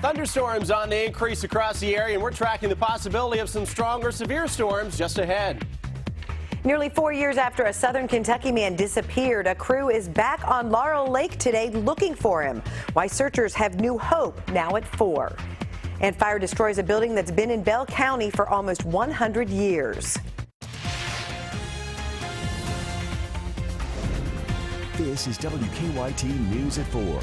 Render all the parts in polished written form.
Thunderstorms on the increase across the area, and we're tracking the possibility of some stronger severe storms just ahead. Nearly 4 years after a southern Kentucky man disappeared, a crew is back on Laurel Lake today looking for him. Why searchers have new hope now at 4. And fire destroys a building that's been in Bell County for almost 100 years. This is WKYT News at 4.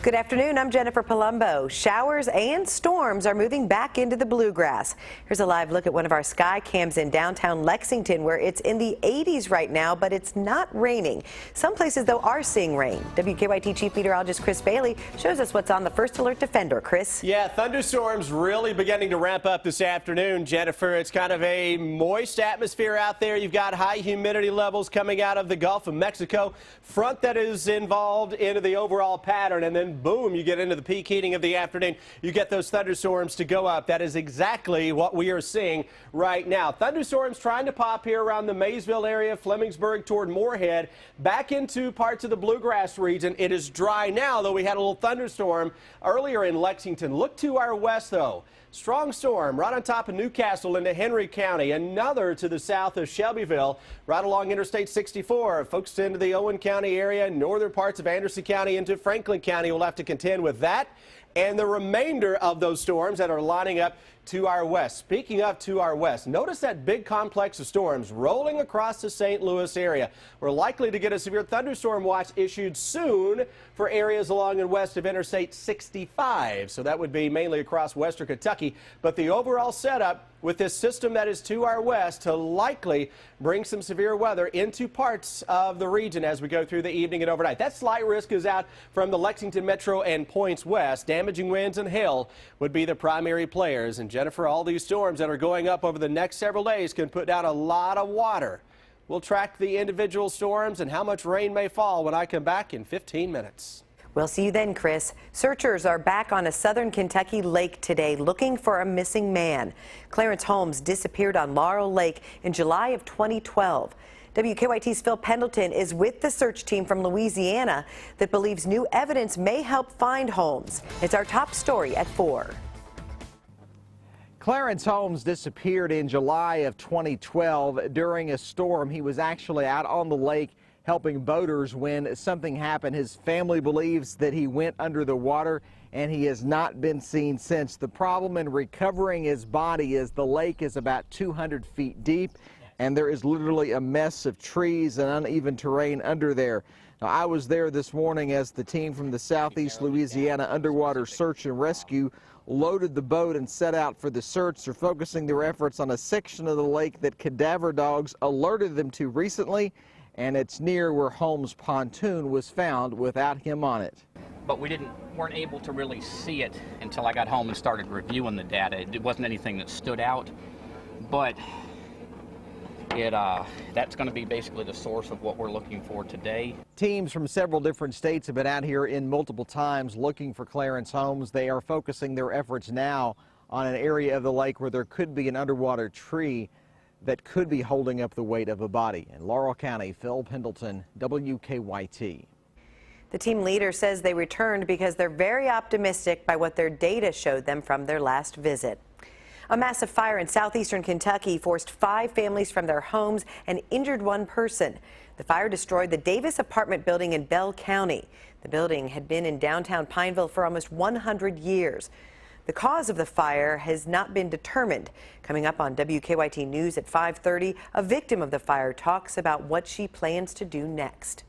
Good afternoon, I'm Jennifer Palumbo. Showers and storms are moving back into the bluegrass. Here's a live look at one of our sky cams in downtown Lexington, where it's in the 80s right now, but it's not raining. Some places, though, are seeing rain. WKYT Chief Meteorologist Chris Bailey shows us what's on the First Alert Defender. Chris? Yeah, thunderstorms really beginning to ramp up this afternoon, Jennifer. It's kind of a moist atmosphere out there. You've got high humidity levels coming out of the Gulf of Mexico. Front that is involved into the overall pattern, and then boom, you get into the peak heating of the afternoon. You get those thunderstorms to go up. That is exactly what we are seeing right now. Thunderstorms trying to pop here around the Maysville area, Flemingsburg toward Moorhead, back into parts of the bluegrass region. It is dry now, though we had a little thunderstorm earlier in Lexington. Look to our west, though. Strong storm right on top of Newcastle into Henry County. Another to the south of Shelbyville, right along Interstate 64. Folks into the Owen County area, northern parts of Anderson County into Franklin County will have to contend with that and the remainder of those storms that are lining up to our west. Speaking of to our west, notice that big complex of storms rolling across the St. Louis area. We're likely to get a severe thunderstorm watch issued soon for areas along and west of Interstate 65. So that would be mainly across western Kentucky. But the overall setup with this system that is to our west to likely bring some severe weather into parts of the region as we go through the evening and overnight. That slight risk is out from the Lexington Metro and points west. Damaging winds and hail would be the primary players. And Jennifer, all these storms that are going up over the next several days can put down a lot of water. We'll track the individual storms and how much rain may fall when I come back in 15 minutes. We'll see you then, Chris. Searchers are back on a southern Kentucky lake today looking for a missing man. Clarence Holmes disappeared on Laurel Lake in July of 2012. WKYT's Phil Pendleton is with the search team from Louisiana that believes new evidence may help find Holmes. It's our top story at 4. Clarence Holmes disappeared in July of 2012 during a storm. He was actually out on the lake helping boaters when something happened. His family believes that he went under the water and he has not been seen since. The problem in recovering his body is the lake is about 200 feet deep and there is literally a mess of trees and uneven terrain under there. Now, I was there this morning as the team from the Southeast Louisiana Underwater Search and Rescue loaded the boat and set out for the search. They're focusing their efforts on a section of the lake that cadaver dogs alerted them to recently, and it's near where Holmes' pontoon was found without him on it. But we weren't able to really see it until I got home and started reviewing the data. It wasn't anything that stood out, but that's going to be basically the source of what we're looking for today. Teams from several different states have been out here in multiple times looking for Clarence Holmes. They are focusing their efforts now on an area of the lake where there could be an underwater tree that could be holding up the weight of a body. In Laurel County, Phil Pendleton, WKYT. The team leader says they returned because they're very optimistic by what their data showed them from their last visit. A massive fire in southeastern Kentucky forced 5 families from their homes and injured 1 person. The fire destroyed the Davis apartment building in Bell County. The building had been in downtown Pineville for almost 100 years. The cause of the fire has not been determined. Coming up on WKYT News at 5:30, a victim of the fire talks about what she plans to do next.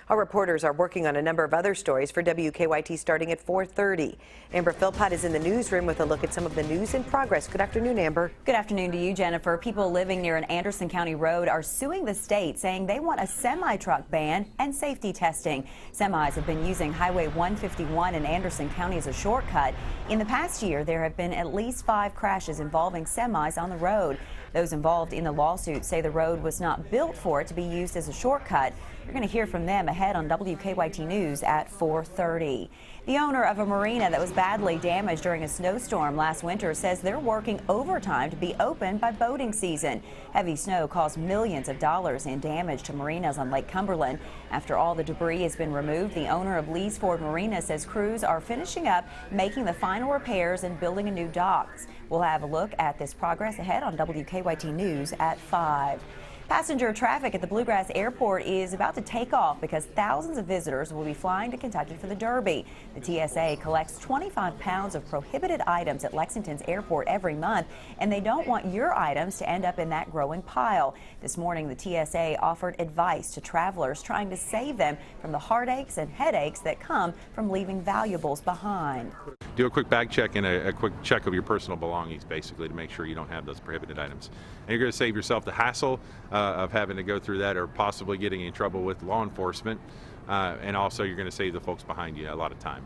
Our reporters are working on a number of other stories for WKYT starting at 4:30. Amber Philpott is in the newsroom with a look at some of the news in progress. Good afternoon, Amber. Good afternoon to you, Jennifer. People living near an Anderson County road are suing the state, saying they want a semi-truck ban and safety testing. Semis have been using Highway 151 in Anderson County as a shortcut. In the past year, there have been at least 5 crashes involving semis on the road. Those involved in the lawsuit say the road was not built for it to be used as a shortcut. You're going to hear from them ahead on WKYT News at 4:30. The owner of a marina that was badly damaged during a snowstorm last winter says they're working overtime to be open by boating season. Heavy snow caused millions of dollars in damage to marinas on Lake Cumberland. After all the debris has been removed, the owner of Lee's Ford Marina says crews are finishing up, making the final repairs and building a new docks. We'll have a look at this progress ahead on WKYT News at 5. Passenger traffic at the Bluegrass Airport is about to take off because thousands of visitors will be flying to Kentucky for the Derby. The TSA collects 25 pounds of prohibited items at Lexington's airport every month, and they don't want your items to end up in that growing pile. This morning, the TSA offered advice to travelers trying to save them from the heartaches and headaches that come from leaving valuables behind. Do a quick bag check and a quick check of your personal belongings, basically, to make sure you don't have those prohibited items. And you're going to save yourself the hassle of having to go through that or possibly getting in trouble with law enforcement. And also, you're going to save the folks behind you a lot of time.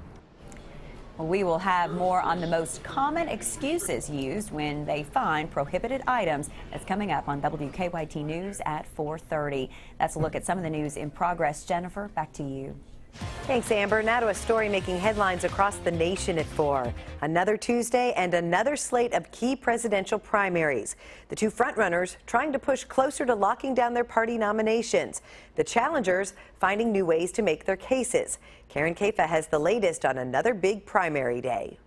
Well, we will have more on the most common excuses used when they find prohibited items. That's coming up on WKYT News at 4:30. That's a look at some of the news in progress. Jennifer, back to you. Thanks, Amber. Now to a story making headlines across the nation at 4. Another Tuesday and another slate of key presidential primaries. The two frontrunners trying to push closer to locking down their party nominations. The challengers finding new ways to make their cases. Karen Kaifa has the latest on another big primary day.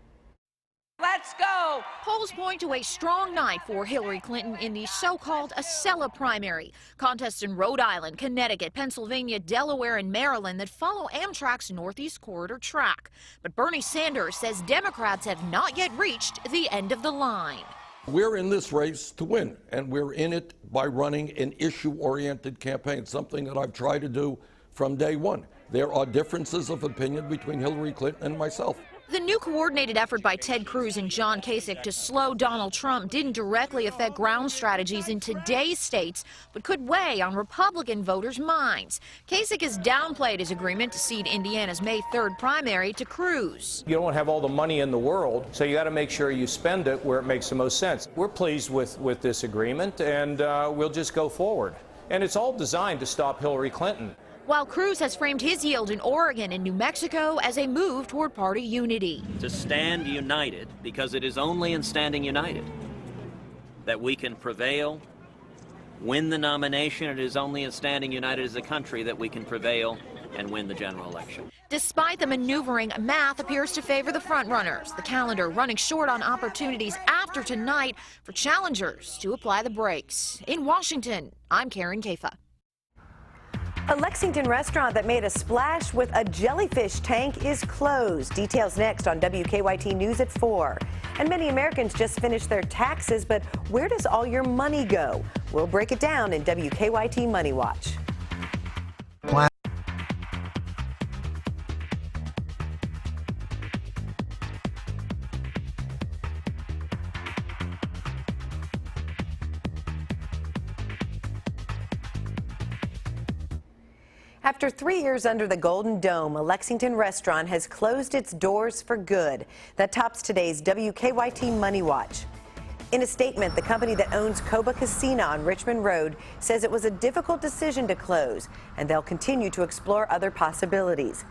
Let's go! Polls point to a strong night for Hillary Clinton in the so-called Acela primary. Contests in Rhode Island, Connecticut, Pennsylvania, Delaware, and Maryland that follow Amtrak's Northeast Corridor track. But Bernie Sanders says Democrats have not yet reached the end of the line. We're in this race to win, and we're in it by running an issue-oriented campaign, something that I've tried to do from day one. There are differences of opinion between Hillary Clinton and myself. The new coordinated effort by Ted Cruz and John Kasich to slow Donald Trump didn't directly affect ground strategies in today's states, but could weigh on Republican voters' minds. Kasich has downplayed his agreement to cede Indiana's May 3rd primary to Cruz. You don't have all the money in the world, so you got to make sure you spend it where it makes the most sense. We're pleased with this agreement, and we'll just go forward. And it's all designed to stop Hillary Clinton. While Cruz has framed his yield in Oregon and New Mexico as a move toward party unity. To stand united, because it is only in standing united that we can prevail, win the nomination. It is only in standing united as a country that we can prevail and win the general election. Despite the maneuvering, math appears to favor the frontrunners. The calendar running short on opportunities after tonight for challengers to apply the brakes. In Washington, I'm Karen Kaifa. A Lexington restaurant that made a splash with a jellyfish tank is closed. Details next on WKYT News at 4. And many Americans just finished their taxes, but where does all your money go? We'll break it down in WKYT Money Watch. After 3 years under the Golden Dome, a Lexington restaurant has closed its doors for good. That tops today's WKYT Money Watch. In a statement, the company that owns Coba Casino on Richmond Road says it was a difficult decision to close, and they'll continue to explore other possibilities.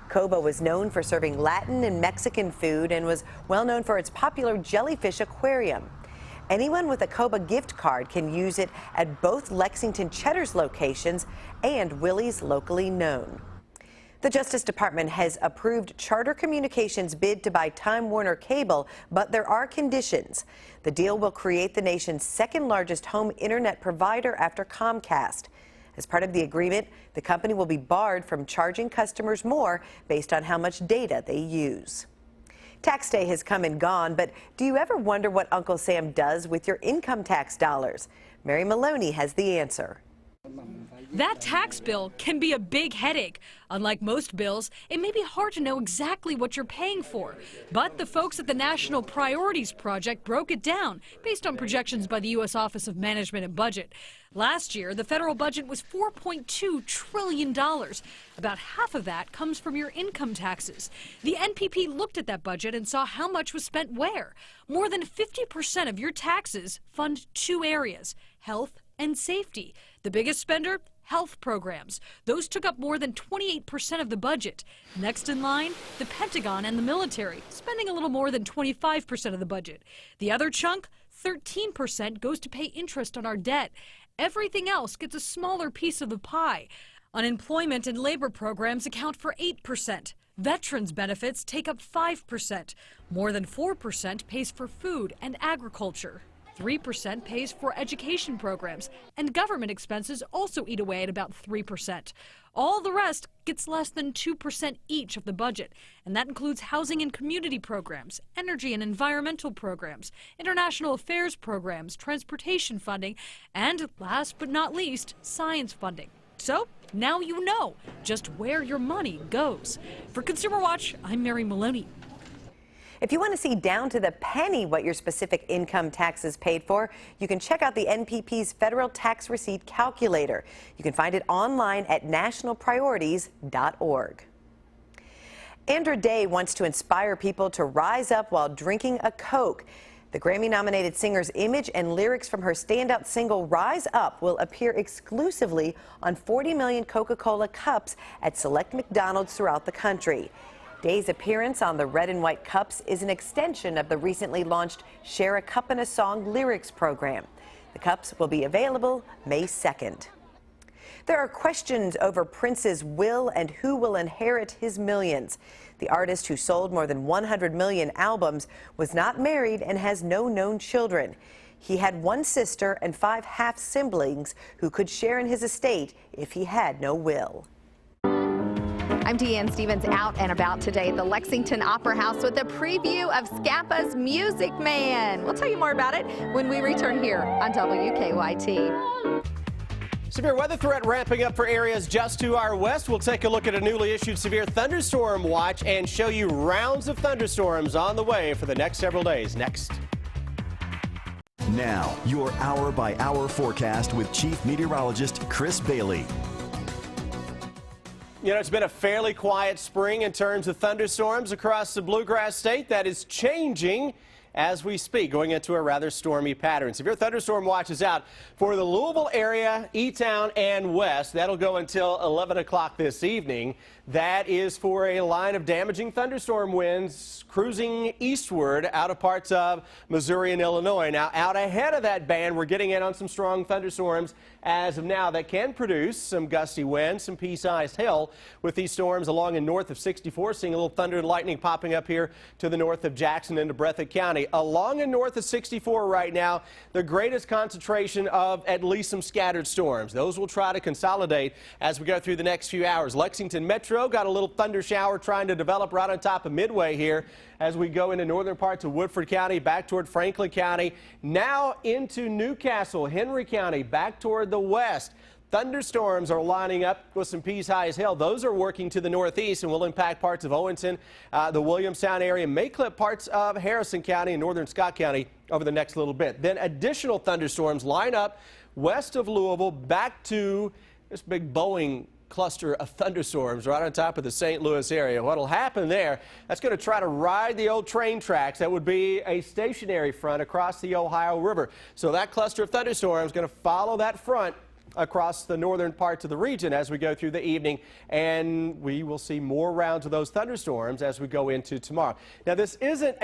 Coba was known for serving Latin and Mexican food and was well known for its popular jellyfish aquarium. Anyone with a Coba gift card can use it at both Lexington Cheddar's locations and Willie's locally known. The Justice Department has approved Charter Communications' bid to buy Time Warner Cable, but there are conditions. The deal will create the nation's second largest home internet provider after Comcast. As part of the agreement, the company will be barred from charging customers more based on how much data they use. Tax day has come and gone, but do you ever wonder what Uncle Sam does with your income tax dollars? Mary Maloney has the answer. That tax bill can be a big headache. Unlike most bills, it may be hard to know exactly what you're paying for. But the folks at the National Priorities Project broke it down based on projections by the U.S. Office of Management and Budget. Last year, the federal budget was $4.2 trillion. About half of that comes from your income taxes. The NPP looked at that budget and saw how much was spent where. More than 50% of your taxes fund two areas: health and safety. The biggest spender? health programs. Those took up more than 28% of the budget. Next in line, the Pentagon and the military, spending a little more than 25% of the budget. The other chunk, 13%, goes to pay interest on our debt. Everything else gets a smaller piece of the pie. Unemployment and labor programs account for 8%. Veterans benefits take up 5%. More than 4% pays for food and agriculture. 3% pays for education programs, and government expenses also eat away at about 3%. All the rest gets less than 2% each of the budget, and that includes housing and community programs, energy and environmental programs, international affairs programs, transportation funding, and last but not least, science funding. So now you know just where your money goes. For Consumer Watch, I'm Mary Maloney. If you want to see down to the penny what your specific income tax is paid for, you can check out the NPP's Federal Tax Receipt Calculator. You can find it online at nationalpriorities.org. Andra Day wants to inspire people to rise up while drinking a Coke. The Grammy-nominated singer's image and lyrics from her standout single Rise Up will appear exclusively on 40 million Coca-Cola cups at select McDonald's throughout the country. Day's appearance on the red and white cups is an extension of the recently launched Share a Cup and a Song lyrics program. The cups will be available May 2nd. There are questions over Prince's will and who will inherit his millions. The artist, who sold more than 100 million albums, was not married and has no known children. He had one sister and 5 half-siblings who could share in his estate if he had no will. I'm Deanne Stevens, out and about today at the Lexington Opera House with a preview of Scappa's Music Man. We'll tell you more about it when we return here on WKYT. Severe weather threat ramping up for areas just to our west. We'll take a look at a newly issued severe thunderstorm watch and show you rounds of thunderstorms on the way for the next several days. Next. Now, your hour-by-hour forecast with Chief Meteorologist Chris Bailey. You know, it's been a fairly quiet spring in terms of thunderstorms across the Bluegrass State. That is changing as we speak, going into a rather stormy pattern. Severe thunderstorm watch is out for the Louisville area, E-Town, and west. That'll go until 11 o'clock this evening. That is for a line of damaging thunderstorm winds cruising eastward out of parts of Missouri and Illinois. Now, out ahead of that band, we're getting in on some strong thunderstorms as of now that can produce some gusty winds, some pea-sized hail with these storms along and north of 64. Seeing a little thunder and lightning popping up here to the north of Jackson into Breathitt County. Along and north of 64 right now, the greatest concentration of at least some scattered storms. Those will try to consolidate as we go through the next few hours. Lexington Metro got a little thunder shower trying to develop right on top of Midway here as we go into northern parts of Woodford County, back toward Franklin County, now into Newcastle, Henry County, back toward the west. Thunderstorms are lining up with some pea-sized hail. Those are working to the northeast and will impact parts of Owenton, the Williamstown area, may clip parts of Harrison County and northern Scott County over the next little bit. Then additional thunderstorms line up west of Louisville back to this big Boeing cluster of thunderstorms right on top of the St. Louis area. What'll happen there, that's going to try to ride the old train tracks. That would be a stationary front across the Ohio River. So that cluster of thunderstorms is going to follow that front across the northern parts of the region as we go through the evening, and we will see more rounds of those thunderstorms as we go into tomorrow. Now, this isn't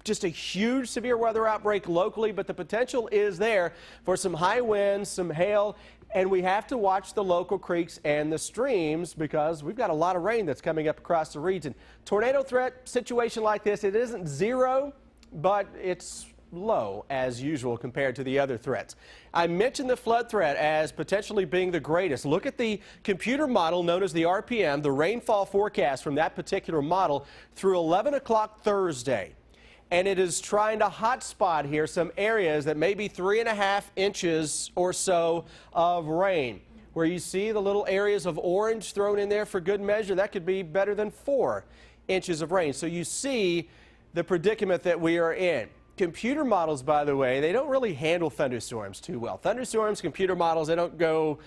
just a huge severe weather outbreak locally, but the potential is there for some high winds, some hail, and we have to watch the local creeks and the streams because we've got a lot of rain that's coming up across the region. Tornado threat situation like this, it isn't zero, but it's low as usual compared to the other threats. I mentioned the flood threat as potentially being the greatest. Look at the computer model known as the RPM, the rainfall forecast from that particular model through 11 o'clock Thursday. And it is trying to hotspot here some areas that may be 3.5 inches or so of rain. Where you see the little areas of orange thrown in there for good measure, that could be better than 4 inches of rain. So you see the predicament that we are in. Computer models, by the way, they don't really handle thunderstorms too well. Thunderstorms, computer models, they don't go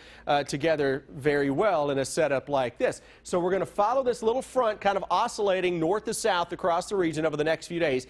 together very well in a setup like this. So we're going to follow this little front kind of oscillating north to south across the region over the next few days.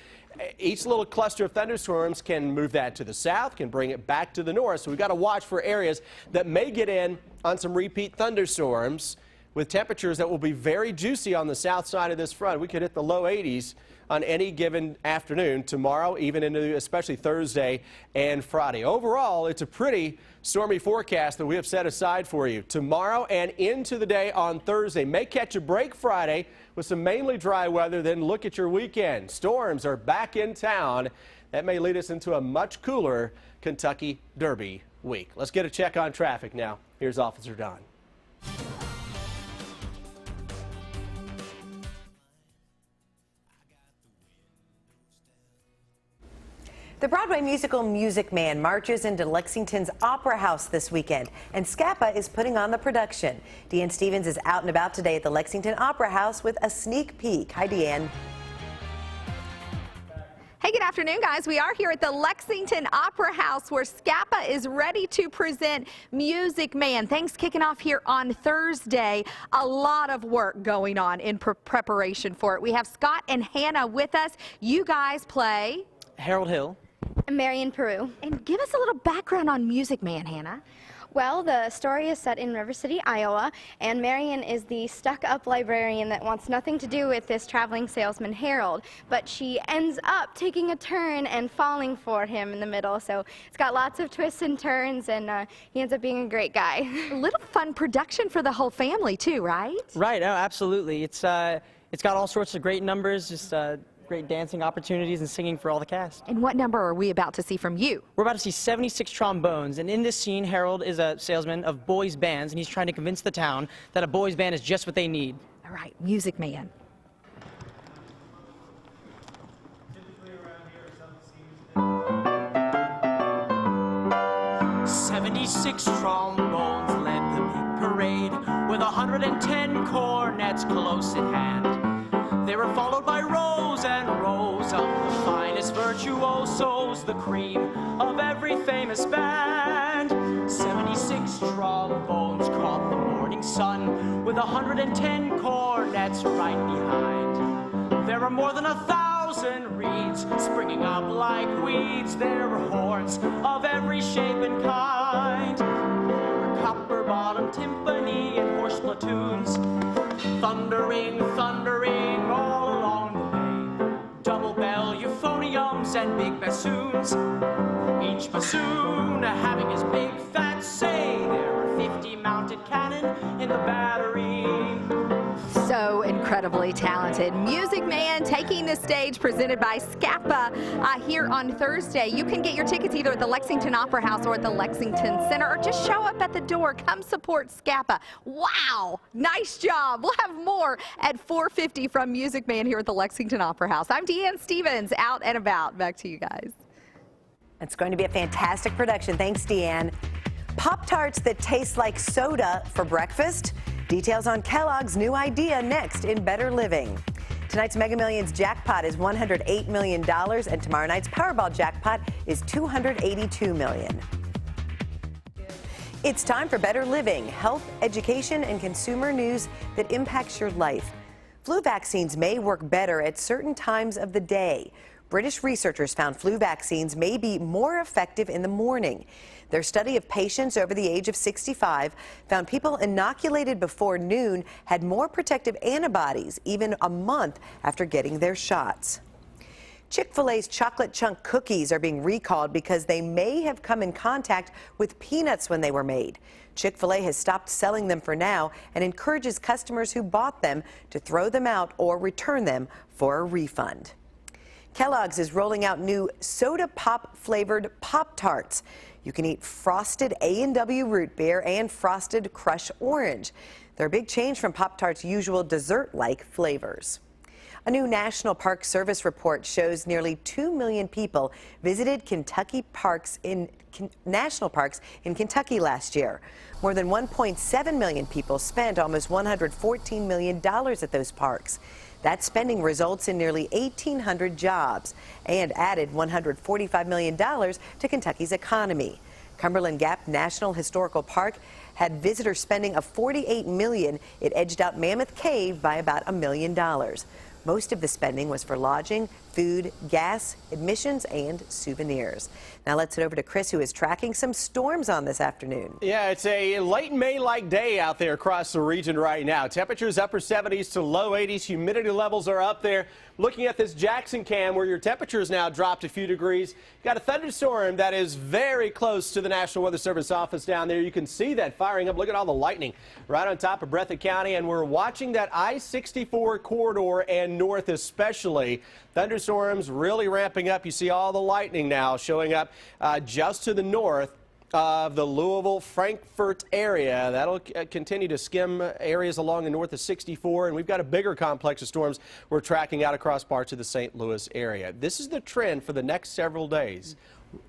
Each little cluster of thunderstorms can move that to the south, can bring it back to the north. So we've got to watch for areas that may get in on some repeat thunderstorms with temperatures that will be very juicy on the south side of this front. We could hit the low 80s on any given afternoon tomorrow, even into especially Thursday and Friday. Overall, it's a pretty stormy forecast that we have set aside for you tomorrow and into the day on Thursday. May catch a break Friday with some mainly dry weather, then look at your weekend. Storms are back in town. That may lead us into a much cooler Kentucky Derby week. Let's get a check on traffic now. Here's Officer Don. The Broadway musical Music Man marches into Lexington's Opera House this weekend, and Scapa is putting on the production. Deanne Stevens is out and about today at the Lexington Opera House with a sneak peek. Hi, Deanne. Hey, good afternoon, guys. We are here at the Lexington Opera House where Scapa is ready to present Music Man. Things kicking off here on Thursday. A lot of work going on in preparation for it. We have Scott and Hannah with us. You guys play Harold Hill and Marion Peru. And give us a little background on Music Man, Hannah. Well, the story is set in River City, Iowa, and Marion is the stuck-up librarian that wants nothing to do with this traveling salesman, Harold, but she ends up taking a turn and falling for him in the middle, so it's got lots of twists and turns, and he ends up being a great guy. A little fun production for the whole family, too, right? Right, oh, absolutely. It's got all sorts of great numbers, just great dancing opportunities and singing for all the cast. And what number are we about to see from you? We're about to see 76 trombones, and in this scene, Harold is a salesman of boys' bands, and he's trying to convince the town that a boys' band is just what they need. All right, Music Man. "76 trombones led the big parade, with 110 cornets close at hand. They were followed by rows and rows of the finest virtuosos, the cream of every famous band. 76 trombones caught the morning sun, with 110 cornets right behind. There were more than 1,000 reeds springing up like weeds. There were horns of every shape and kind. There were copper-bottomed timpani and horse platoons, thundering, thundering all along the way. Double bell euphoniums and big bassoons, each bassoon having his big fat say. There were 50 mounted cannon in the battery. So incredibly talented. Music Man taking the stage, presented by Scapa here on Thursday. You can get your tickets either at the Lexington Opera House or at the Lexington Center, or just show up at the door. Come support Scapa. Wow, nice job. We'll have more at 4:50 from Music Man here at the Lexington Opera House. I'm Deanne Stevens, out and about. Back to you guys. It's going to be a fantastic production. Thanks, Deanne. Pop-Tarts that taste like soda for breakfast. Details on Kellogg's new idea next in Better Living. Tonight's Mega Millions jackpot is $108 million, and tomorrow night's Powerball jackpot is $282 million. It's time for Better Living, health, education, and consumer news that impacts your life. Flu vaccines may work better at certain times of the day. British researchers found flu vaccines may be more effective in the morning. Their study of patients over the age of 65 found people inoculated before noon had more protective antibodies even a month after getting their shots. Chick-fil-A's chocolate chunk cookies are being recalled because they may have come in contact with peanuts when they were made. Chick-fil-A has stopped selling them for now and encourages customers who bought them to throw them out or return them for a refund. Kellogg's is rolling out new soda pop flavored Pop-Tarts. You can eat frosted A&W root beer and frosted crush orange. They're a big change from Pop-Tart's usual dessert-like flavors. A new National Park Service report shows nearly 2 million people visited national parks in Kentucky last year. More than 1.7 million people spent almost $114 million at those parks. That spending results in nearly 1,800 jobs and added $145 million to Kentucky's economy. Cumberland Gap National Historical Park had visitor spending of $48 million. It edged out Mammoth Cave by about $1 million. Most of the spending was for lodging, food, gas, admissions, and souvenirs. Now let's head over to Chris, who is tracking some storms on this afternoon. Yeah, it's a late May-like day out there across the region right now. Temperatures upper 70s to low 80s. Humidity levels are up there. Looking at this Jackson cam where your temperature has now dropped a few degrees. You've got a thunderstorm that is very close to the National Weather Service office down there. You can see that firing up. Look at all the lightning right on top of Breathitt County, and we're watching that I-64 corridor and north especially. Thunderstorms really ramping up. You see all the lightning now showing up just to the north of the Louisville-Frankfort area. That'll continue to skim areas along the north of 64, and we've got a bigger complex of storms we're tracking out across parts of the St. Louis area. This is the trend for the next several days.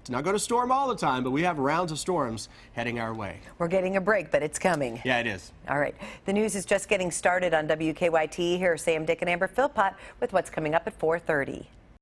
It's not going to storm all the time, but we have rounds of storms heading our way. We're getting a break, but it's coming. Yeah, it is. All right. The news is just getting started on WKYT. Here are Sam, Dick, and Amber Philpott with what's coming up at 4:30.